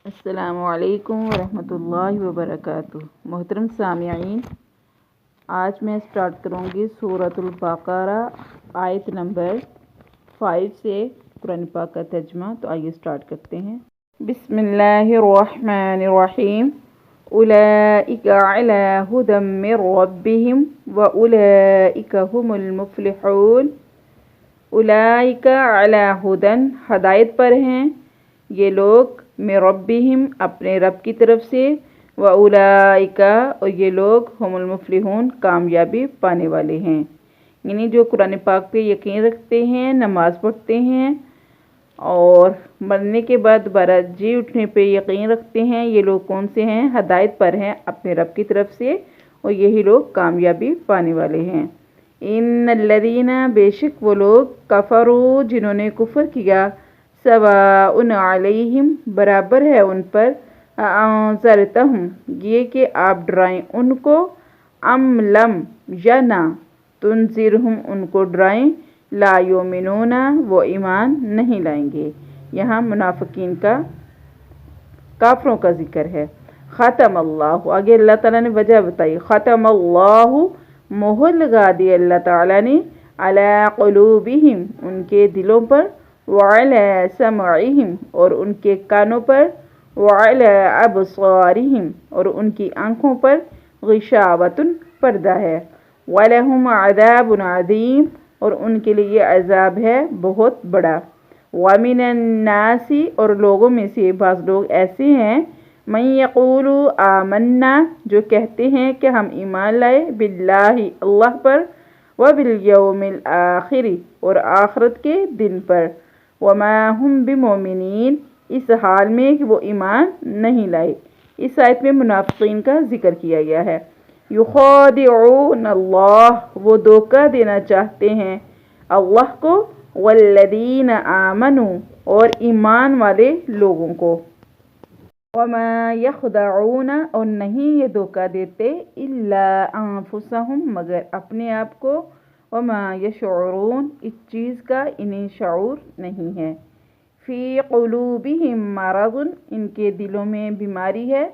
السلام علیکم ورحمۃ اللہ وبرکاتہ۔ محترم سامعین، آج میں سٹارٹ کروں گی سورۃ البقرہ آیت نمبر 5 سے قرآن پاک کا ترجمہ۔ تو آئیے سٹارٹ کرتے ہیں۔ بسم اللہ الرحمن الرحیم۔ اولئک علی ھدی من ربہم واولئک ھم المفلحون۔ اولئک علی ھدی، ہدایت پر ہیں یہ لوگ، من ربہم، اپنے رب کی طرف سے، واولئک، اور یہ لوگ، ہم المفلحون، کامیابی پانے والے ہیں۔ یعنی جو قرآن پاک پہ یقین رکھتے ہیں، نماز پڑھتے ہیں اور مرنے کے بعد دوبارہ جی اٹھنے پہ یقین رکھتے ہیں، یہ لوگ کون سے ہیں؟ ہدایت پر ہیں اپنے رب کی طرف سے، اور یہی لوگ کامیابی پانے والے ہیں۔ ان الذین، بے شک وہ لوگ، کفروا، جنہوں نے کفر کیا، سواء علیہم، برابر ہے ان پر، انذرتہم، یہ کہ آپ ڈرائیں ان کو، ام لم، یا نہ، تنذرہم، ان کو ڈرائیں، لا یؤمنون، وہ ایمان نہیں لائیں گے۔ یہاں منافقین کا، کافروں کا ذکر ہے۔ ختم اللہ، آگے اللہ تعالیٰ نے وجہ بتائی، ختم اللہ، مہر لگا دی اللہ تعالیٰ نے، علی قلوبہم، ان کے دلوں پر، وعلی سمعہم، اور ان کے کانوں پر، وعلی ابصارہم، اور ان کی آنکھوں پر، غشاوۃ، پردہ ہے، وَلَهُمْ عَذَابٌ عَظِيمٌ، اور ان کے لیے عذاب ہے بہت بڑا۔ وَمِنَ النَّاسِ، اور لوگوں میں سے بعض لوگ ایسے ہیں، مَن یقول آمنا، جو کہتے ہیں کہ ہم ایمان لائے، باللہ، اللہ پر، وبالیوم الآخر، اور آخرت کے دن پر، وما ہم بمؤمنین، اس حال میں کہ وہ ایمان نہیں لائے۔ اس آیت میں منافقین کا ذکر کیا گیا ہے۔ یخادعون اللہ، وہ دھوکہ دینا چاہتے ہیں اللہ کو، والذین آمنوا، اور ایمان والے لوگوں کو۔ وما یخدعون، اور نہیں یہ دھوکہ دیتے، الا انفسہم، مگر اپنے آپ کو، وما یشعرون، اس چیز کا انہیں شعور نہیں ہے۔ فی قلوبہم مرض، ان کے دلوں میں بیماری ہے،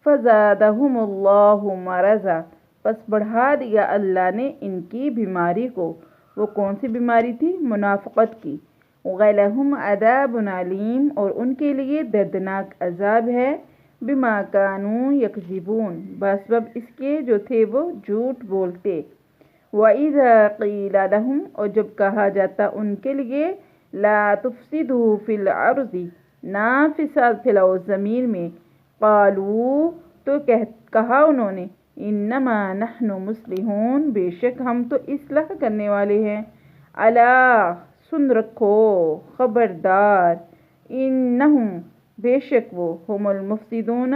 فزادہم اللہ مرضا، پس بڑھا دیا اللہ نے ان کی بیماری کو۔ وہ کون سی بیماری تھی؟ منافقت کی۔ وَلَهُمْ عَذَابٌ عَلِيمٌ، اور ان کے لیے دردناک عذاب ہے، بِمَا كَانُوا يَكْذِبُونَ، بسبب اس کے جو تھے وہ جھوٹ بولتے۔ وَإِذَا قِيلَ لَهُمْ، اور جب کہا جاتا ان کے لیے، لَا تُفْسِدُوا فِي الْأَرْضِ، نہ فساد پھیلاؤ زمین میں، قالوا، تو کہا انہوں نے، انما نحن مصلحون، بے شک ہم تو اصلاح کرنے والے ہیں۔ الا، سن رکھو، خبردار، انہم، بے شک وہ، ہم المفسدون،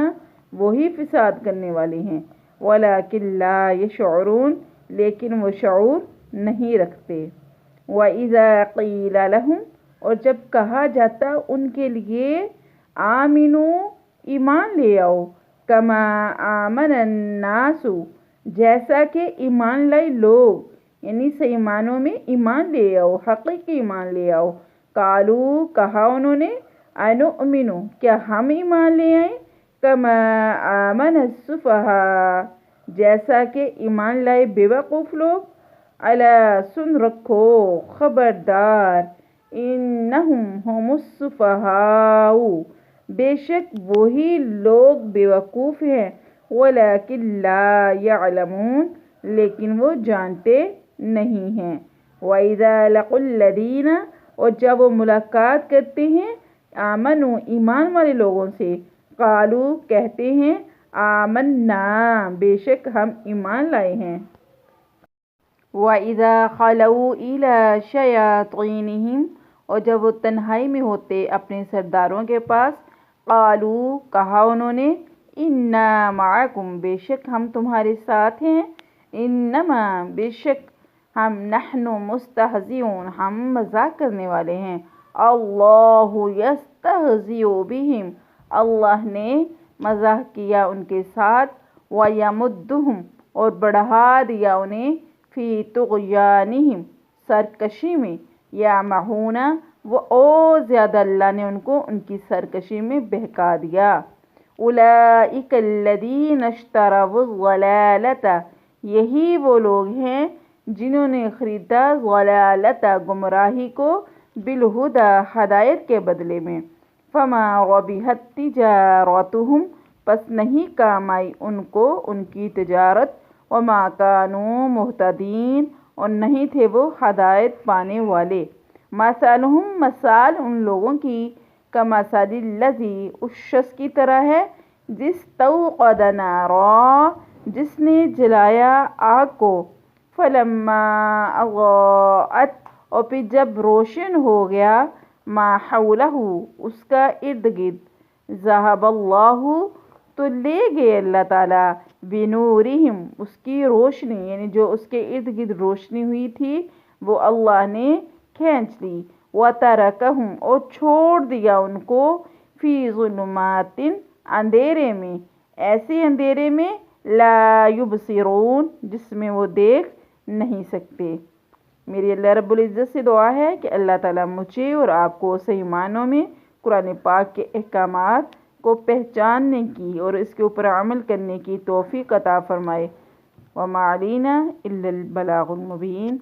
وہی فساد کرنے والے ہیں، ولکن لا یشعرون، لیکن وہ شعور نہیں رکھتے۔ وَإِذَا قِيلَ لَهُمْ، اور جب کہا جاتا ان کے لیے، آمنوا، ایمان لے آؤ، کما آمن الناس، جیسا کہ ایمان لائے لوگ، یعنی صحیح معنوں میں ایمان لے آؤ، حقیقی ایمان لے آؤ، قالوا، کہا انہوں نے، انؤمن، کیا ہم ایمان لے آئیں، کما آمن السفہاء، جیسا کہ ایمان لائے بے وقوف لوگ۔ الا، سن رکھو، خبردار، انہم ہم السفہاء، بے شک وہی لوگ بے وقوف ہیں، ولکن لا یعلمون، لیکن وہ جانتے نہیں ہیں۔ وَإِذَا لَقُوا الَّذِينَ، اور جب وہ ملاقات کرتے ہیں، آمنوا، ایمان والے لوگوں سے، قالوا، کہتے ہیں، آمنا، بے شک ہم ایمان لائے ہیں۔ وَإِذَا خَلَوْا إِلَىٰ شَيَاطِینِهِمْ، اور جب وہ تنہائی میں ہوتے اپنے سرداروں کے پاس، قالوا، کہا انہوں نے، اِنَّا مَعَکُمْ، بے شک ہم تمہارے ساتھ ہیں، انما، بے شک ہم، نحن مستہزئون، ہم مذاق کرنے والے ہیں، اللہ یستہزئ بہم، اللہ نے مذاق کیا ان کے ساتھ، وَیَمُدُّہُمْ، اور بڑھا دیا انہیں، فی طغیانہم، سرکشی میں، یعمہون، وہ اور زیادہ اللہ نے ان کو ان کی سرکشی میں بہکا دیا۔ اولئک الذین اشتروا الضلالۃ، یہی وہ لوگ ہیں جنہوں نے خریدا ضلالت گمراہی کو بالہدی ہدایت کے بدلے میں۔ فما ربحت تجارتہم، پس نہیں کام آئی ان کو ان کی تجارت، وما کانوا مہتدین، اور نہیں تھے وہ ہدایت پانے والے۔ مثلہم، مثال ان لوگوں کی، کمثل الذی، اس شخص کی طرح ہے استوقد نارا، جس نے جلایا آگ کو، فلما اضاءت، اور پھر جب روشن ہو گیا، ما حولہ، اس کا ارد گرد، ذہب اللہ، تو لے گئے اللہ تعالیٰ، بنورہم، اس کی روشنی، یعنی جو اس کے ارد گرد روشنی ہوئی تھی وہ اللہ نے کھینچ لی، وترکہم، اور چھوڑ دیا ان کو، فی ظلمات، اندھیرے میں، ایسے اندھیرے میں، لا یبصرون، جس میں وہ دیکھ نہیں سکتے۔ میری اللہ رب العزت سے دعا ہے کہ اللہ تعالیٰ مجھے اور آپ کو صحیح معنوں میں قرآن پاک کے احکامات کو پہچاننے کی اور اس کے اوپر عمل کرنے کی توفیق عطا فرمائے۔ وما علینا الا البلاغ المبین۔